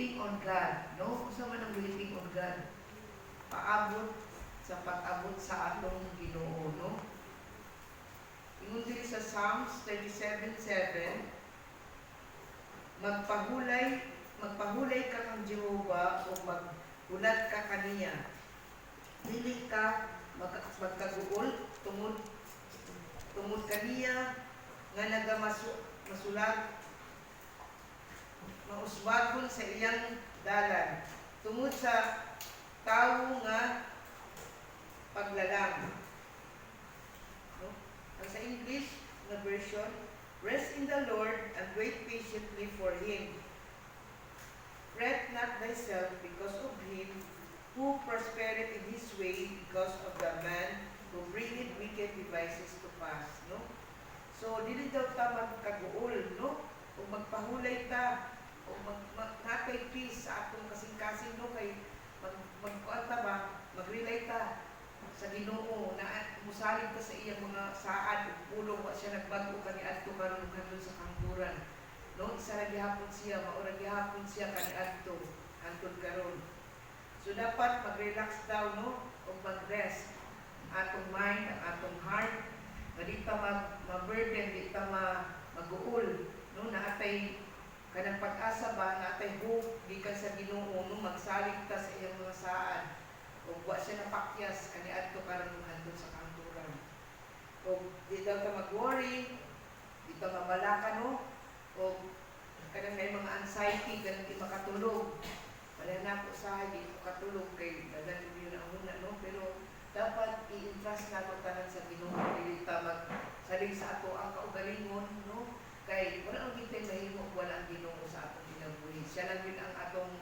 waiting on God, no? Unsa man ang waiting on God? Paabot sa pag-abot sa atong Ginoo, no? Ingon diri sa Psalms 37:7, magpahulay ka kang Jehova o maghulat ka kaniya. Dili ka magkaguol tungod kaniya nga masulat mauswagon sa iyang dalan tungod sa tawo nga paglalang. No? Ang sa English na version, rest in the Lord and wait patiently for Him. Fret not thyself because of him who prospereth in his way, because of the man who bringeth wicked devices to pass. No? So, dili daw ta magkaguol, no? O magpahulay ta, o nakay peace sa atong kasing-kasing, no? Kay magkuanta ba, mag-relay ta sa Ginoo na musalig ta sa iyang mga saad ug pulong wa siya nagbago kaniadto karon hangtod sa kangturan. No, isa ra gihapon siya, maura gihapon siya kaniadto hangtod karon. So dapat mag-relax daw, no? O mag-rest atong mind, ang atong heart, nga di ta ma-burden, di ta mag-uul, no? Naatay kanang pag-asa ba, naatay hope gikan sa Ginoo, no? Magsalig ta sa iyang mga saad. O wa siya napakyas kaniadto karon hangtod sa kangturan. O di daw ta mag-worry, di ta mabalaka, no? O kanang may mga anxiety, kanang di makatulog. Wala na po sa di makatulog kay dagan yun ang una, no? Pero dapat i-entrust nato tanan sa Ginoo, dili ta magsalig sa ato ang kaugalingon, no? Kay wala ang gitay mahimo wala ang Ginoo sa atong kinabuhi. Siya lang yun ang atong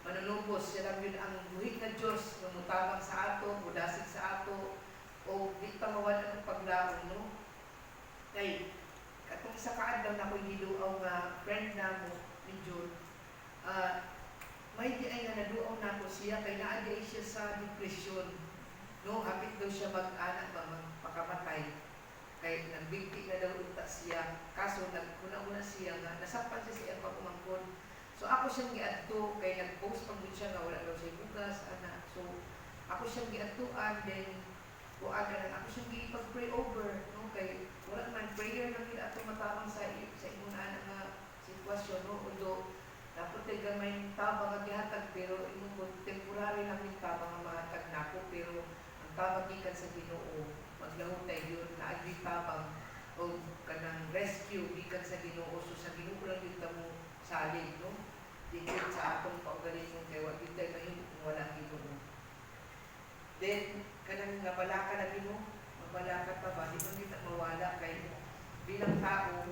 manunubos, siya lang yun ang buhig na Diyos na mutabang sa ato, mudasig sa ato, o di ta mawala ng paglaon, no? Kay katong isa kaadlaw na ako'y giduaw nga friend na mo, ni June, may di ay nga naduaw na ko siya, kay naagay siya sa depression, no? Hapit daw siya mag-anak ba, magpakamatay, kay nagbigti na daw unta siya, kaso nagkuna-una siya nga, nasapan siya sa iyang pagumangkon. So ako siyang giadto, kay nag-post pag siya nga wala daw siya bugas, anak. So ako siyang giadtuan, then kuaga na ako siyang gipag-pray over, no? Kay wala man prayer lang yun ato matabang sa imunaan nga sitwasyon, no? Although dapat ay gamay tabang ang gihatag, pero imong temporary lang yung tabang ang mahatag nako, pero ang tabang gikan sa Ginoo, maglahutay yun, naagli tabang o kanang rescue gikan sa Ginoo. So sa Ginoo lang yun mo salig, no? Dikit sa atong paugalingon kay wag yun tayo mahimo kung walang Ginoo. Then kanang nabalaka na Ginoo, mabalaka pa ba, di man kita mawala kay bilang tao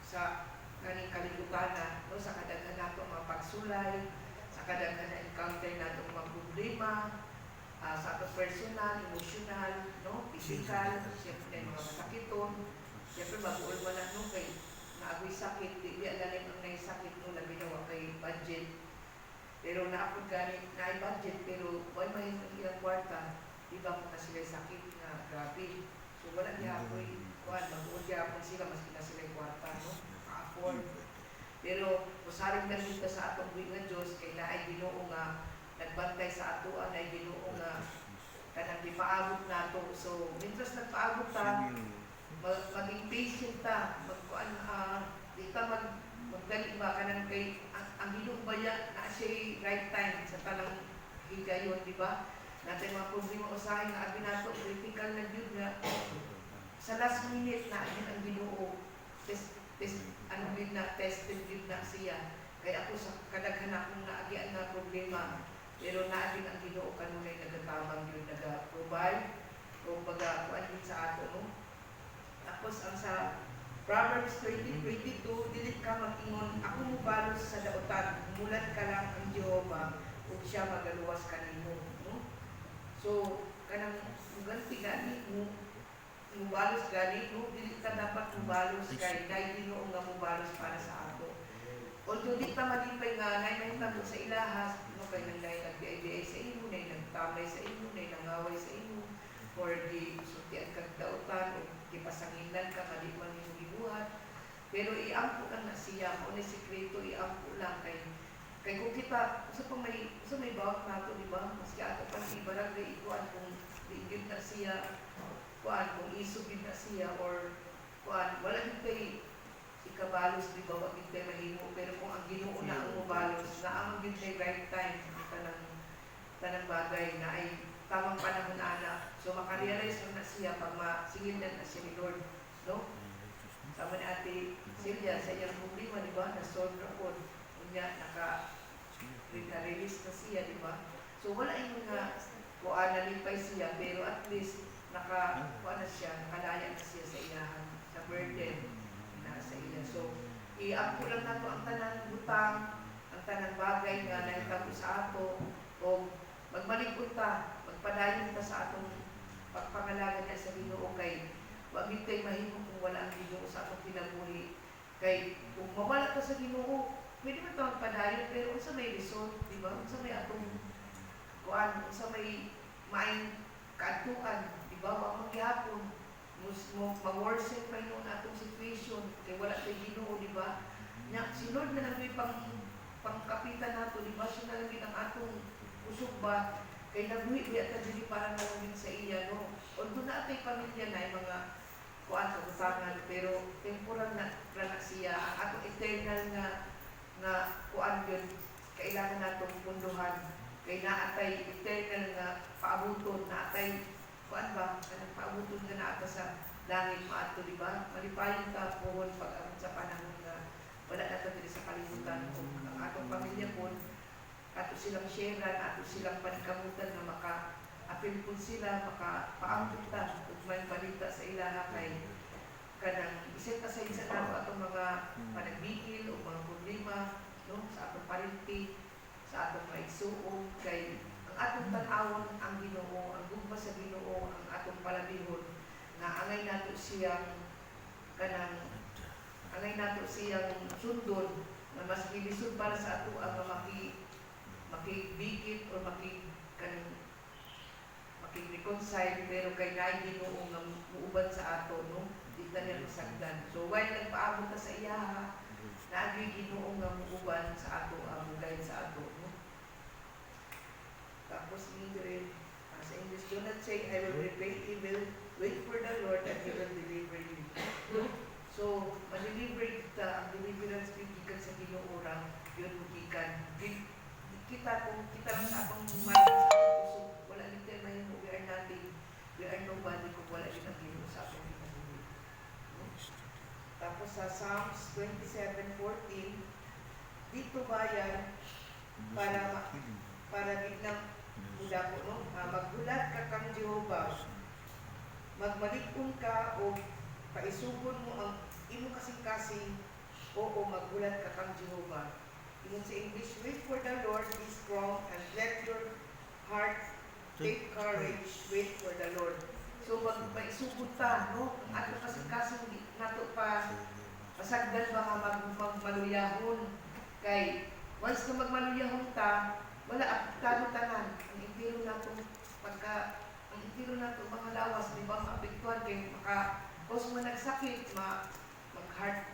sa kaning kalibutan, no? Sa kadaghan nato mga pagsulay, sa kadaghan na encounter nato mga problema, sa ato personal, emotional, no? Physical, siyempre mga masakiton, siyempre mag-uol man na, no? Kay naagoy sakit, di alalim ang naisakit, no? Labi na kay budget, pero naapod ganit na budget, pero why may ilang kwarta, di ba kung na sila sakit na grabe. So wala niya ako'y mag-uod niya ako sila, maski na sila kwarta, no? Ka-afford. Pero usaring na rin sa atong buwing nga Diyos, kay naay Ginoo nga nagbantay sa atoan, ay Ginoo nga kanang di paabot nato. So mientras nagpaabot ta, maging patient ta, di ta magdali ba kanang kay ang Ginoo baya na siya right time sa tanang higayon, di ba? Natin mga problema usahin na abi nato, critical na yun nga sa last minute na yun ang Ginoo. Tested yun na siya. Kaya ako sa kadaghan akong naagian na problema, pero naagin ang Ginoo kanunay nagatamang yun, nag-provide o pag-kuan yun sa ato, no? Tapos ang sa Proverbs 20:22, dilit ka mag-ingon, ako mo balos sa dautan, mulat ka lang ang Jehova, ug siya magaluwas kanimo, no? So kanang muganti gani mo mubalos gani, no? Dili ka dapat mubalos kay dahil Ginoo nga mubalos para sa ato. Although di ta malipay nga nay mahitabo sa ilahas, no? Kay nanday nagbiay sa imo, nay nagtamay sa imo, nay nangaway sa imo, or di sutian kag dautan o gipasanginan ka mali man imong gibuhat. Pero iampo lang na siya, kung ni sikreto iampo lang kay Kay kung kita sa may bawat nato, di ba? Maski ato pa si barangay ikuan kung diigid na siya, kuan kung isugid na siya or kuan wala gid kay ikabalos, di ba? Wag gid kay mahimo, pero kung ang Ginoo na ang mobalos, na ang gid kay right time tanang bagay na ay tamang panahon ana. So makarealize na siya pag masingilan na siya ni Lord, no? Sama ni Ate Celia sa iyang problema, di ba? Na-solve na po. Kanya naka-release na siya, di ba? So wala yung mga kuan nalipay siya, pero at least kuan na siya, nakalaya na siya sa iyahan, sa burden na sa iya. So i-up lang nato ang tanang butang, ang tanang bagay nga nahitabo sa ato, o magmalig ta, magpadayon ta sa atong pagpangalaga niya sa Ginoo kay wag gid kay mahimo kung wala ang Ginoo sa atong kinabuhi. Kay kung mawala ka sa Ginoo, pwede man tawag padayon, pero unsa may result, di ba? Unsa may atong kuan, unsa may maayong kaadtukan, di ba? Wa magyapon mag-worsen pa yun atong situation kay wala kay Ginoo, di ba? Nya si Lord na lang pangkapitan nato, di ba? Siya na lang ang atong usog ba kay nabuhi ta dili para nalangin sa iya, no? Although na atay pamilya na mga kuan kabutangan, pero temporal na siya. Ang atong eternal nga kuan yun kailangan natong punduhan kay naatay eternal nga paabuton, naatay kuan ba kanang paabuton nga naata sa langit maato, di ba? Malipayon ta pohon pag abot sa panahon nga wala na ta diri sa kalibutan. Kung ang atong pamilya po ato silang sharean, ato silang panikamutan na maka-apil po sila, maka-paambot ta kung may balita sa ilaha kay kanang isip ka sa isa nato atong mga panagbigil o mga problema, no? Sa atong parinti, sa atong maigsuon kay ang atong tan-awon ang Ginoo, ang gugma sa Ginoo, ang atong palabihon na angay nato siyang sundon na mas gilisod para sa ato ang makibigit o makig-reconcile, pero kay naay Ginoo nga muuban sa ato, no? Di ta niya masagdan. So while nagpaabot ta sa iya, naagay Ginoo nga muuban sa ato, mugay sa ato, no? Tapos dire sa English, do not say I will repay evil, wait for the Lord and He will deliver you. So ma-deliver kita, ang deliverance gikan sa Ginoo ra, yun gikan kita kung kita lang sa atong mind, sa atong puso, wala din tayo mahimo, we are nothing, we are nobody kung wala din ang Ginoo sa atong kinabuhi. Tapos sa Psalms 27:14, dito ba yan para gitnang mula po, no? Maghulat ka kang Jehovah, magmalikon ka o paisugon mo ang imo kasing-kasing, o maghulat ka kang Jehovah. Yun sa English, wait for the Lord, be strong, and let your heart take courage, wait for the Lord. So magpaisugod ta, no? Ang ato kasing-kasing nato pa pasagdan ba nga magmaluyahon. Kay once na magmaluyahon ta, wala apektado tanan. Ang intiro nato mga lawas, di ba, maapektuhan kay kung nagsakit, mag-heart,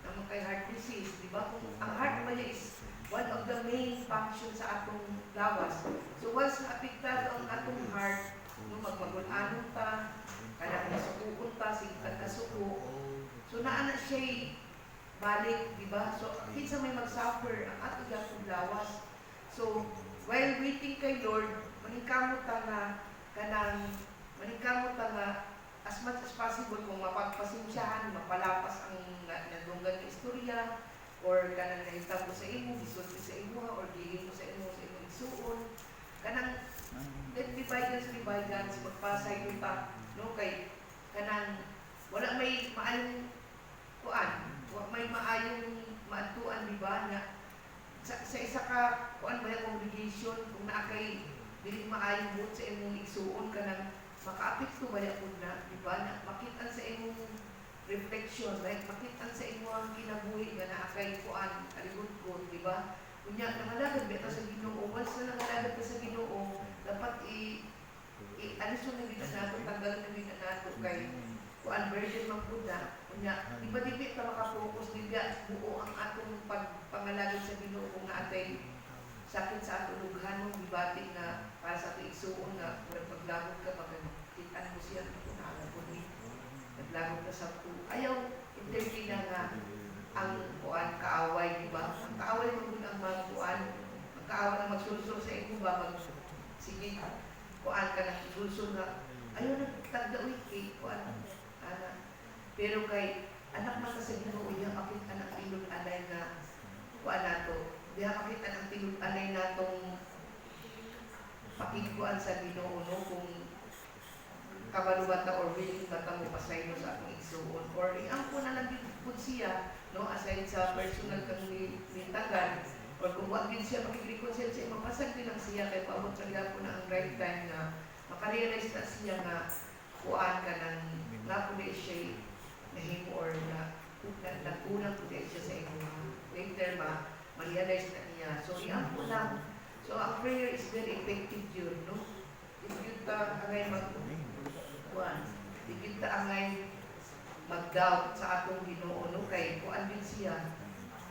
naman kay heart disease, di ba? Kung ang heart ba is one of the main function sa atong lawas. So once na-apektado ang atong heart, magmagul-anon ta, kanang nasukuon ta, sigitag kasuko. So naana siya balik, di ba? So kinsa may mag-suffer ang atong atong lawas. So while waiting kay Lord, maningkamot ta nga as much as possible kung mapagpasensyahan, mapalapas ang nadunggan ng istorya, or kanang nahitabo sa imo, gisulti sa imo, or gihimo sa imo igsuon. Kanang let be bygones, magpasay yung ta, no? Kay kanang wala may maayong may maayong maatuan, di ba? Sa isa ka, ba yung congregation, kung naakay dili maayong mood sa imong igsuon, kanang makaapekto ba yapon na, di ba? Na makitan sa imong reflection, like makitan sa imong kinabuhi nga naakay aligod-god, di ba? Kunya nangalagad ba sa Ginoo, once na nangalagad ka sa Ginoo, dapat alisun na gina nato, tanggalan na gina nato kay burden man pud na, Nya, di ba di ta makapokus diga buo ang atong pagpangalagad sa Ginoo kung naatay sakit sa atong lughanon gibati nga para sa atong igsuon nga murag paglabot ka magkitaan mo siya kung naalam ko ni naglabot ka sa tu ayaw intervene nga ang kuan kaaway di ba ang kaaway mo ang mga kuan ang kaaway na magsulsol sa imo ba mag sige kuan ka nang sulsol nga ayaw nagtagda uy kuan ana pero kay anak man sa Ginoo iya kapit anak tilud anay nga kuan nato diha makita ang tilud anay natong pakikuan sa Ginoo no kung kabalo bata or willing bata mo pasaylo sa atong igsuon or iangko na lang gid siya no aside sa personal kang nitagan or kung wag din siya makikreconcile siya mapasag din lang siya kay paabot sa gyapon na ang right time na makarealize na siya nga kuan ka ng nga kundi siya nahimo or nag-unang kundi siya sa imo later ma-realize na niya so iangko lang so ang prayer is very effective yun no if yun ta angay kuan digit ta angay mag-doubt sa atong Ginoo no kay kuan din siya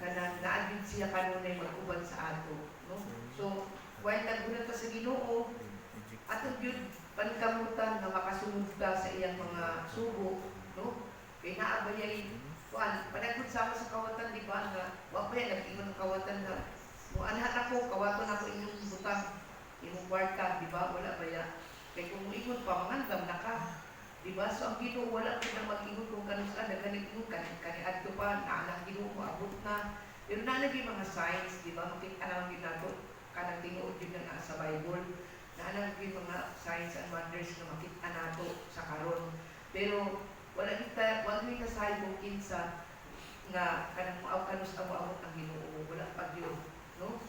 kanang naa din siya kanunay mag-uban sa ato no so while naguna ta sa Ginoo atong gyud pankamutan nga makasunod ta sa iyang mga sugo no kay naa bayay kuan panagud sama sa kawatan di ba nga wa pa nag-ingon ang kawatan na mo anha ako kawaton ako inyong butang imong kwarta di ba wala ba ya kay kung moingon pa mangandam na ka di ba so ang Ginoo wala ko na mag-ingon kung kanus ada ganito kani adto pa na ang Ginoo moabot na pero na lagi mga signs di ba makita na lang nato kanang tinuod gyud na sa Bible na lagi mga signs and wonders na makita nato sa karon pero wala kita sahay kung kinsa nga kanang kanus amo ang Ginoo wala pa gyud no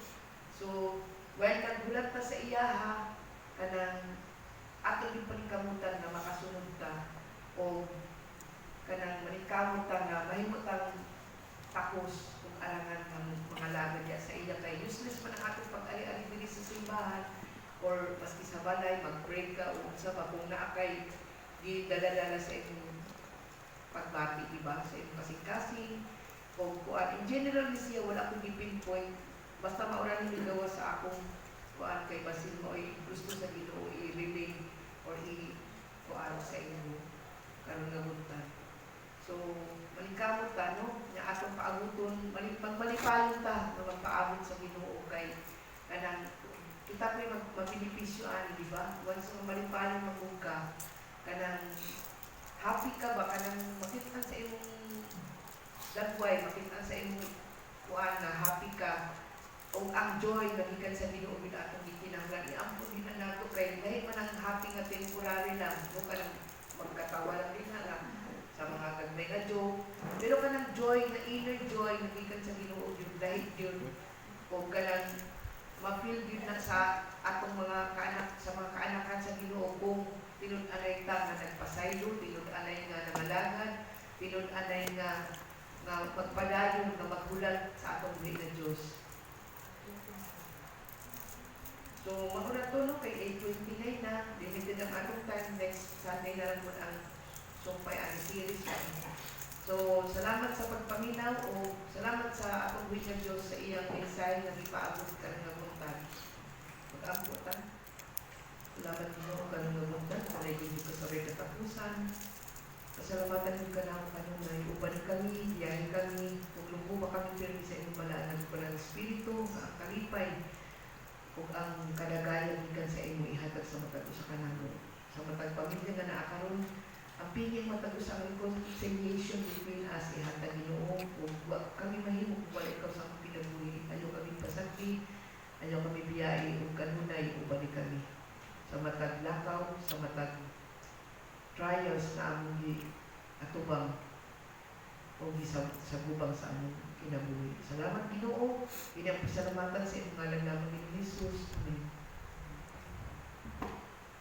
so while naghulat ta sa iyaha kanang ato yung paningkamutan na makasunod ta o kanang maningkamutan na mahimutang takos kung alangan ng mga lagad niya sa iya kay useless man ang atong pag-ali-ali diri sa simbahan or maski sa balay mag-pray ka o sa pa kung naakay di dala-dala sa inyong pagbati diba sa inyong kasing-kasing o kuan in general ni siya wala akong i-pinpoint basta maura ni gawa sa akong kuan kay basin mo ay gusto sa Ginoo i-relay or i-kuan sa inyo karon nga buntan so malingkamot ta no nga atong paabuton magmalipayon ta nga magpaabot sa Ginoo kay kanang kita ko'y magbenepisyo ani di ba once malipayon magbuka kanang happy ka ba kanang makita sa imong dagway makita sa imong kuan na happy ka o ang joy nga gikan sa Ginoo gid atong gikinahanglan iampo din na nato kay dahil man ang happy nga temporary lang no kanang magkatawa lang din na sa mga gagmay nga joke pero kanang joy na inner joy nga gikan sa Ginoo gyud dahil gyud o kanang ma-feel gyud na sa atong mga kaanak sa mga kaanakan sa Ginoo kung tinud-anay ta nga nagpasaylo tinud-anay nga nangalagad tinud-anay nga magpadayon nga maghulat sa atong buhi na Dios. So, mauna to no, kay 8:29 na, limited ang atong time, next Sunday na lang mo ang sumpay ang series na. So, salamat sa pagpaminaw o salamat sa atong buhi na Diyos sa iyang mensahe na ipaabot ka ng namuntan. Pag-abutan. Salamat mo ka ng namuntan, palagin ko sa rin katapusan. Pasalamatan mo ka na ako kanunay, uban kami, diyahin kami, kung lumuba kami pirmi sa inyong balaan ko ng Espiritu, ang kalipay, kung ang kadagayan ikan sa imo ihatag sa matag sa kanamo sa matag pamilya nga naakaron ang pingin matag sa reconciliation between us ihatag Ginoo ug kami mahimo kung wala ikaw sa akong pinabuhi ayo kami pasakti ayo kami biyai ug kanunay uban kami sa matag lakaw sa matag trials na among atubang o sa gubang sa among kinabuhi. Salamat Ginoo. Pinapasalamatan sa imong ngalan namang ni Jesus. Amen.